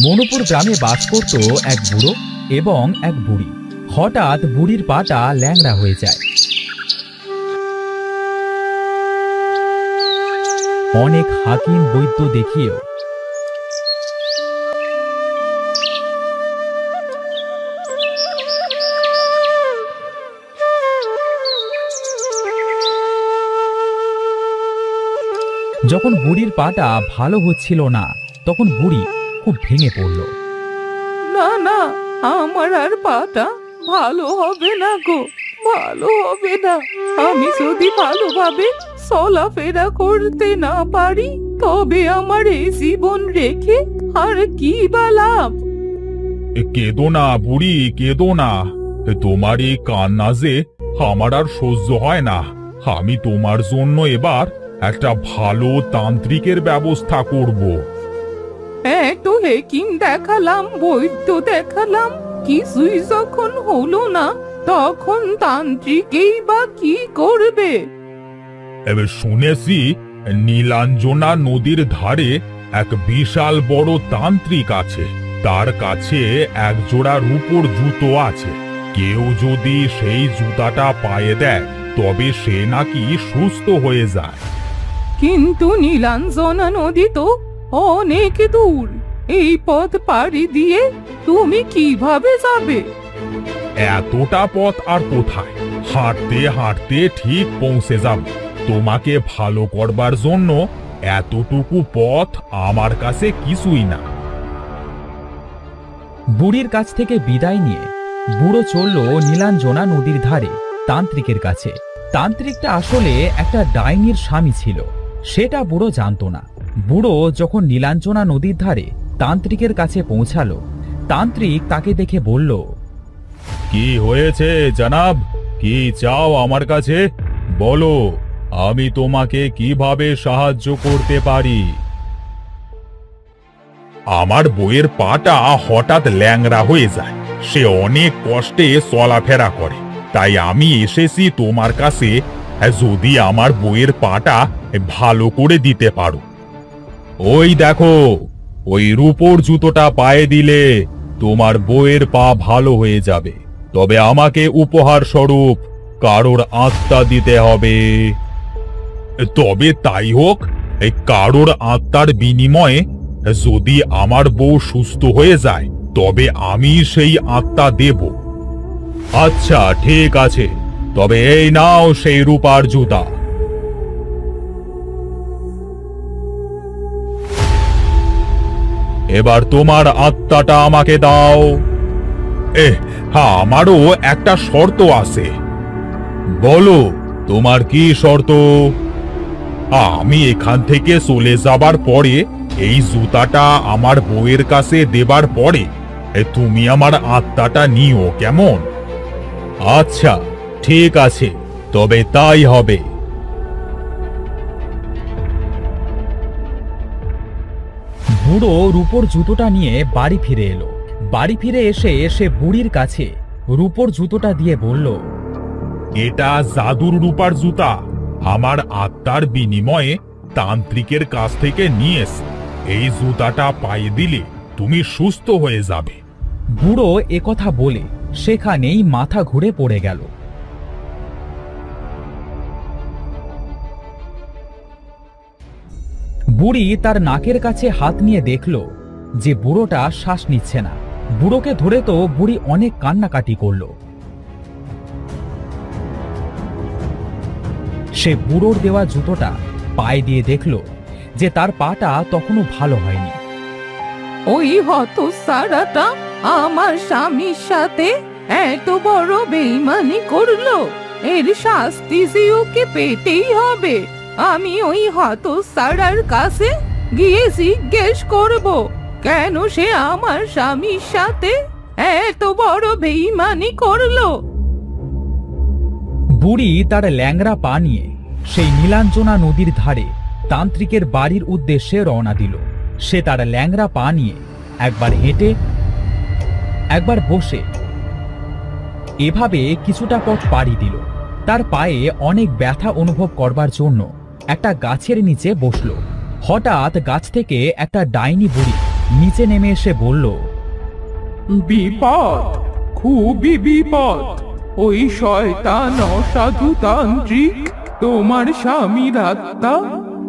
মনুপুর গ্রামে বাস করত এক বুড়ো এবং এক বুড়ি। হঠাৎ বুড়ির পাটা ল্যাংড়া হয়ে যায়। অনেক হাকিম বৈদ্য দেখিয়েও যখন বুড়ির পাটা ভালো হচ্ছিল না, তখন বুড়ি খুব ভেঙে পড়ল। না না, আমার আর পাটা ভালো হবে না গো, ভালো হবে না। আমি যদি ভালোভাবে চলাফেরা করতে না পারি, তবে আমার এই জীবন রেখে আর কি বা লাভ? কেঁদো না বুড়ি, কেঁদো না। তোমার এই কান্না যে আমার আর সহ্য হয় না। আমি তোমার জন্য এবার একটা ভালো তান্ত্রিকের ব্যবস্থা করব। তো হেকিম দেখালাম, বৈদ্য দেখালাম, কিছুই যখন হলো না, তখন তান্ত্রিকেই বা কি করবে? এবার শুনেছি নীলাঞ্জনা নদীর ধারে এক বিশাল বড় তান্ত্রিক আছে। তার কাছে এক জোড়া রূপোর জুতো আছে। কেউ যদি সেই জুতাটা পায়ে দেয়, তবে সে নাকি সুস্থ হয়ে যায়। কিন্তু নীলাঞ্জনা নদী তো অনেক দূর। এই পথ পাড়ি দিয়ে তুমি কিভাবে যাবে? এতটা পথ আর কোথায়, হাঁটতে হাঁটতে ঠিক পৌঁছে যাব। তোমাকে ভালো করবার জন্য এতটুকু পথ আমার কাছে কিছুই না। বুড়ির কাছ থেকে বিদায় নিয়ে বুড়ো চলল নীলাঞ্জনা নদীর ধারে তান্ত্রিকের কাছে। তান্ত্রিকটা আসলে একটা ডাইনির স্বামী ছিল, সেটা বুড়ো জানতো না। বুড়ো যখন নীলাঞ্জনা নদীর ধারে তান্ত্রিকের কাছে পৌঁছালো, তান্ত্রিক তাকে দেখে বলল, কি হয়েছে জনাব? কি চাও আমার কাছে? বলো, আমি তোমাকে কিভাবে সাহায্য করতে পারি? আমার বউয়ের পাটা হঠাৎ ল্যাংড়া হয়ে যায়। সে অনেক কষ্টে চলাফেরা করে। তাই আমি এসেছি তোমার কাছে, যদি আমার বউয়ের পাটা ভালো করে দিতে পারো। ওই দেখো, ওই রূপোর জুতোটা পায়ে দিলে তোমার বউয়ের পা ভালো হয়ে যাবে। তবে আমাকে উপহার স্বরূপ কারোর আত্মা দিতে হবে। তবে তাই হোক, এই কারোর আত্মার বিনিময়ে যদি আমার বউ সুস্থ হয়ে যায়, তবে আমি সেই আত্মা দেব। আচ্ছা ঠিক আছে, তবে এই নাও সেই রূপার জুতা। এবার তোমার আত্মাটা আমাকে দাও। হ্যাঁ, আমারও একটা শর্ত আছে। বলো, তোমার কি শর্ত? আমি এখান থেকে চলে যাবার পরে এই জুতাটা আমার বউয়ের কাছে দেবার পরে তুমি আমার আত্মাটা নিও, কেমন? আচ্ছা ঠিক আছে, তবে তাই হবে। বুড়ো রূপোর জুতোটা নিয়ে বাড়ি ফিরে এলো। বাড়ি ফিরে এসে সে বুড়ির কাছে রূপোর জুতোটা দিয়ে বলল, এটা জাদুর রূপার জুতা। আমার আত্মার বিনিময়ে তান্ত্রিকের কাছ থেকে নিয়ে এসে এই জুতাটা পায়ে দিলে তুমি সুস্থ হয়ে যাবে। বুড়ো একথা বলে সেখানেই মাথা ঘুরে পড়ে গেল। বুড়ি তার নাকের কাছে হাত নিয়ে দেখল যে বুড়োটা শ্বাস নিচ্ছে না। বুড়োকে ধরে তো বুড়ি অনেক কান্নাকাটি করল। সে বুড়োর দেওয়া জুতোটা পায়ে দিয়ে দেখল যে তার পাটা তখনও ভালো হয়নি। ওই হতচ্ছাড়াটা আমার স্বামীর সাথে এত বড় বেইমানি করলো, এর শাস্তি যে ওকে পেতেই হবে। আমি ওই হতচ্ছাড়ার কাছে গিয়ে জিজ্ঞেস করব, কেন সে আমার স্বামীর সাথে এত বড় বেইমানি করলো। বুড়ি তার ল্যাংড়া পা নিয়ে সেই নীলাঞ্জনা নদীর ধারে তান্ত্রিকের বাড়ির উদ্দেশ্যে রওনা দিল। সে তার ল্যাংড়া পা নিয়ে একবার হেঁটে, একবার বসে, এভাবে কিছুটা পথ পাড়ি দিল। তার পায়ে অনেক ব্যথা অনুভব করবার জন্য একটা গাছের নিচে বসল। হঠাৎ গাছ থেকে একটা ডাইনি বুড়ি নিচে নেমে এসে বলল, বিপদ, খুবই বিপদ। ওই শয়তান অসাধু তান্ত্রিক তোমার স্বামীর আত্মা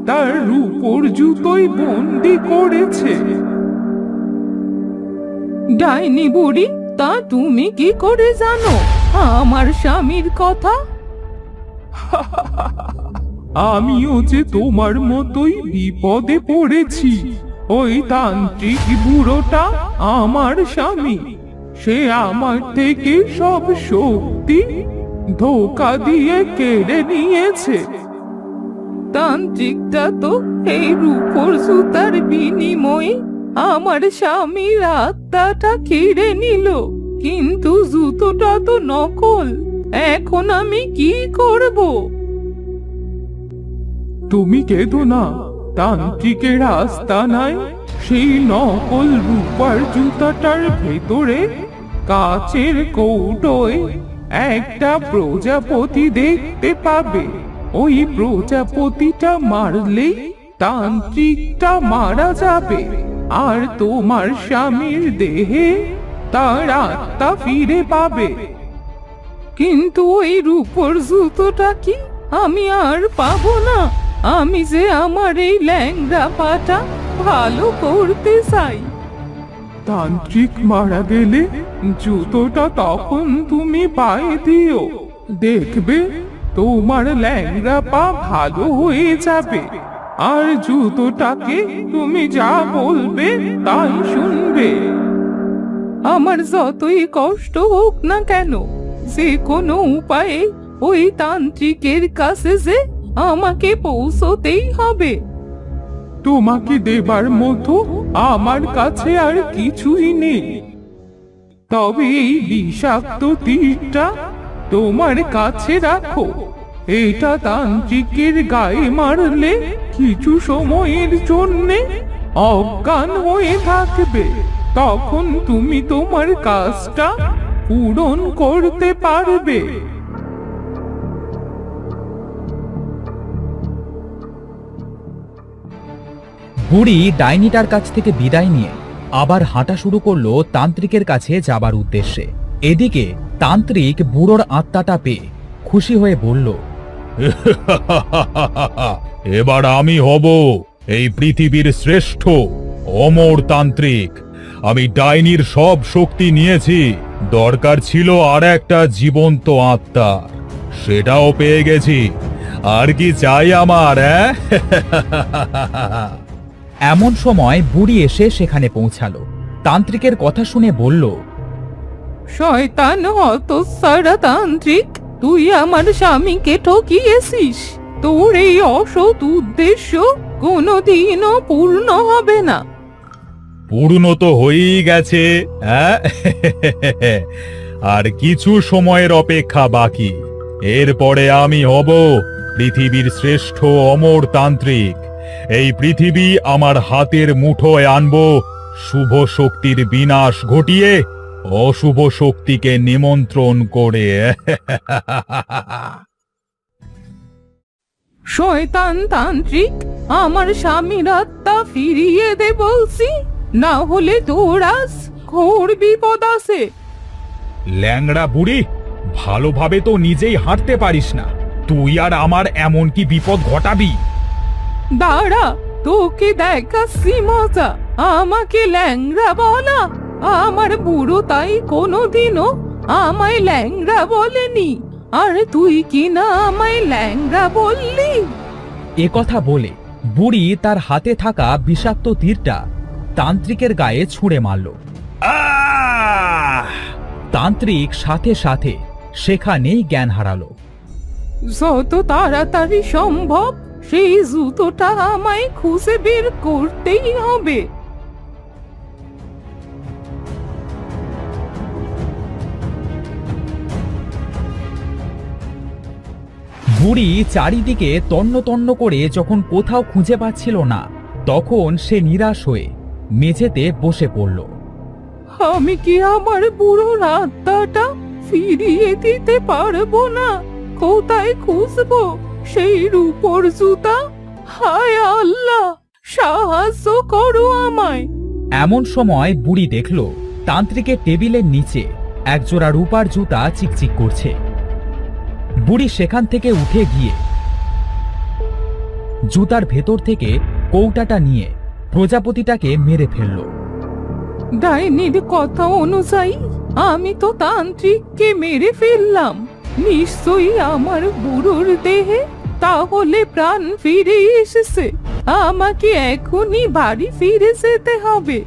তার রূপোর জুতোয় বন্দি করেছে। ডাইনি বুড়ি, তা তুমি কি করে জানো আমার স্বামীর কথা? আমিও যে তোমার মতোই বিপদে পড়েছি। ওই তান্ত্রিক বুড়োটা আমার স্বামী। সে আমার থেকে সব শক্তি ধোঁকা দিয়ে কেড়ে নিয়েছে। তান্ত্রিকটা তো এই রূপোর সুতার বিনিময়ে আমার স্বামীর আত্মাটা কেড়ে নিল, কিন্তু জুতোটা তো নকল। এখন আমি কি করব? তুমি কেঁদো না, তান্ত্রিকের আস্তানায় সেই নকল রূপার জুতাটার ভেতরে কাচের কৌটোয় একটা প্রজাপতি দেখতে পাবে। ওই প্রজাপতিটা মারলেই তান্ত্রিকটা মারা যাবে, আর তোমার স্বামীর দেহে তার আত্মা ফিরে পাবে। কিন্তু ওই রূপোর জুতোটা কি আমি আর পাবো না? আমি যে আমার এই ল্যাংড়া পাটা ভালো করতে চাই। তান্ত্রিক মারা গেলে জুতোটা তখন তুমি পায়ে দিও, দেখবে তোমার ল্যাংড়া পা ভালো হয়ে যাবে। আর জুতোটাকে তুমি যা বলবে তাই শুনবে। আমার যতই কষ্ট হোক না কেন, যে কোনো উপায়ে ওই তান্ত্রিকের কাছে যে আমাকে পৌঁছতেই হবে। তোমাকে দেবার মতো আমার কাছে আর কিছুই নেই, তবে এই বিষাক্ত তীরটা তোমার কাছে রাখো। এটা তান্ত্রিকের গায়ে মারলে কিছু সময়ের জন্যে অজ্ঞান হয়ে থাকবে, তখন তুমি তোমার কাজটা পূরণ করতে পারবে। বুড়ি ডাইনিটার কাছ থেকে বিদায় নিয়ে আবার হাঁটা শুরু করলো তান্ত্রিকের কাছে যাবার উদ্দেশ্যে। এদিকে তান্ত্রিক বুড়োর আত্মাটা পেয়ে খুশি হয়ে বলল, এবার আমি হব এই পৃথিবীর শ্রেষ্ঠ অমর তান্ত্রিক। আমি ডাইনির সব শক্তি নিয়েছি, দরকার ছিল আর একটা জীবন্ত আত্মা, সেটাও পেয়ে গেছি। আর কি চাই আমার? এমন সময় বুড়ি এসে সেখানে পৌঁছালো। তান্ত্রিকের কথা শুনে বলল, শয়তান হতচ্ছাড়া তান্ত্রিক, তুই আমার স্বামীকে ঠকিয়েছিস। তোর এই অসৎ উদ্দেশ্য কোনোদিনও পূর্ণ হবে না। পূর্ণ তো হয়েই গেছে, আর কিছু সময়ের অপেক্ষা বাকি। এরপরে আমি হব পৃথিবীর শ্রেষ্ঠ অমর তান্ত্রিক। এই পৃথিবী আমার হাতের মুঠোয় আনবো, শুভ শক্তির বিনাশ ঘটিয়ে অশুভ শক্তিকে নিমন্ত্রণ করে। শয়তান তান্ত্রিক, আমার স্বামীর আত্মা ফিরিয়ে দে বলছি, না হলে তোর আজ ঘোর বিপদ আছে। ল্যাংড়া বুড়ি, ভালোভাবে তো নিজেই হাঁটতে পারিস না, তুই আর আমার এমন কি বিপদ ঘটাবি? দাঁড়া, তোকে দেখাচ্ছি মজা। আমাকে ল্যাংড়া বলা? আমার বুড়ো তাই কোনোদিনও আমায় ল্যাংড়া বলেনি, আর তুই কি না আমায় ল্যাংড়া বললি? এ কথা বলে বুড়ি তার হাতে থাকা বিষাক্ত তীরটা তান্ত্রিকের গায়ে ছুঁড়ে মারল। তান্ত্রিক সাথে সাথে সেখানেই জ্ঞান হারালো। যত তাড়াতাড়ি সম্ভব সেই জুতোটা আমায় খুঁজে বের করতেই হবে। বুড়ি চারিদিকে তন্ন তন্ন করে যখন কোথাও খুঁজে পাচ্ছিল না, তখন সে নিরাশ হয়ে মেঝেতে বসে পড়ল। আমি কি আমার বুড়ো আত্মাটা ফিরিয়ে দিতে পারবো না? কোথায় খুঁজবো সেই রূপোর জুতা? হায় আল্লাহ, সাহায্য করো আমায়। এমন সময় বুড়ি দেখল তান্ত্রিকের টেবিলের নিচে একজোড়া রূপার জুতা চিকচিক করছে। বুড়ি সেখান থেকে উঠে গিয়ে জুতার ভেতর থেকে কৌটাটা নিয়ে প্রজাপতিটাকে মেরে ফেলল। ডাইনির কথা অনুযায়ী আমি তো তান্ত্রিককে মেরে ফেললাম। নিশ্চয়ই আমার বুড়োর দেহে তাহলে প্রাণ ফিরে এসেছে। আমাকে এখনই বাড়ি ফিরে যেতে হবে।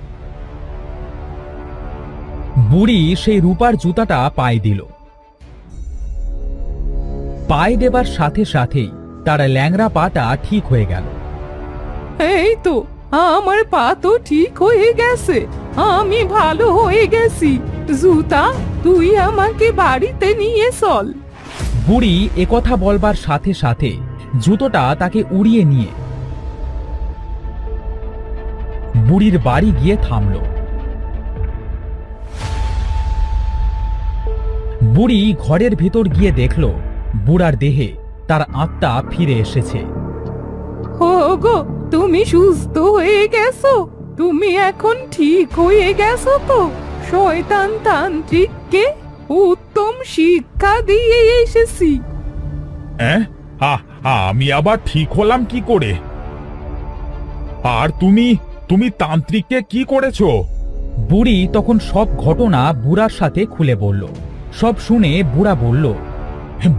বুড়ি সেই রূপার জুতাটা পায়ে দিল। পায়ে দেবার সাথে সাথেই তার ল্যাংড়া পাটা ঠিক হয়ে গেল। এই তো আমার পা তো ঠিক হয়ে গেছে। আমি ভালো হয়ে গেছি। জুতা, তুই আমাকে বাড়িতে নিয়ে চল। বুড়ি একথা বলবার সাথে সাথে জুতোটা তাকে উড়িয়ে নিয়ে বুড়ির বাড়ি গিয়ে থামল। বুড়ি ঘরের ভেতর গিয়ে দেখল বুড়ার দেহে তার আত্মা ফিরে এসেছে। ওগো, তুমি সুস্থ হয়ে গেছো? তুমি এখন ঠিক হয়ে গেছো তো? শয়তান তান্ত্রিককে উত্তম শিক্ষা দিয়ে এসেছি। আমি আবার ঠিক হলাম কি করে? আর তুমি তান্ত্রিককে কি করেছো? বুড়ি তখন সব ঘটনা বুড়ার সাথে খুলে বলল। সব শুনে বুড়া বলল,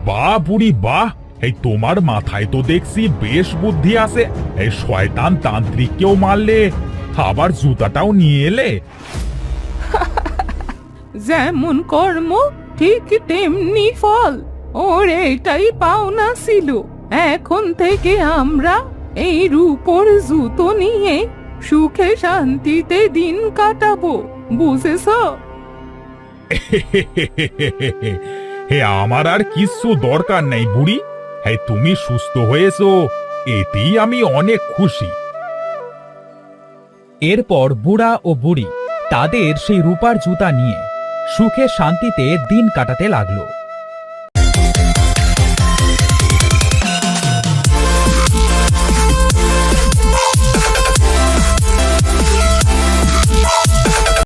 বাহ বুড়ি বাহ, এই তোমার মাথায় তো দেখছি বেশ বুদ্ধি আছে। এই শয়তান তান্ত্রিককেও মারলে, আবার জুতাটাও নিয়ে এলে। যেমন কর্ম ঠিক তেমনি ফল। ওর এটাই পাওনা ছিল। এখন থেকে আমরা এই রূপোর জুতো নিয়ে সুখে শান্তিতে দিন কাটাবো, বুঝেছো? হে, আমার আর কিচ্ছু দরকার নেই বুড়ি। হ্যাঁ, তুমি সুস্থ হয়েছো, এতেই আমি অনেক খুশি। এরপর বুড়া ও বুড়ি তাদের সেই রূপার জুতা নিয়ে সুখে শান্তিতে দিন কাটাতে লাগলো।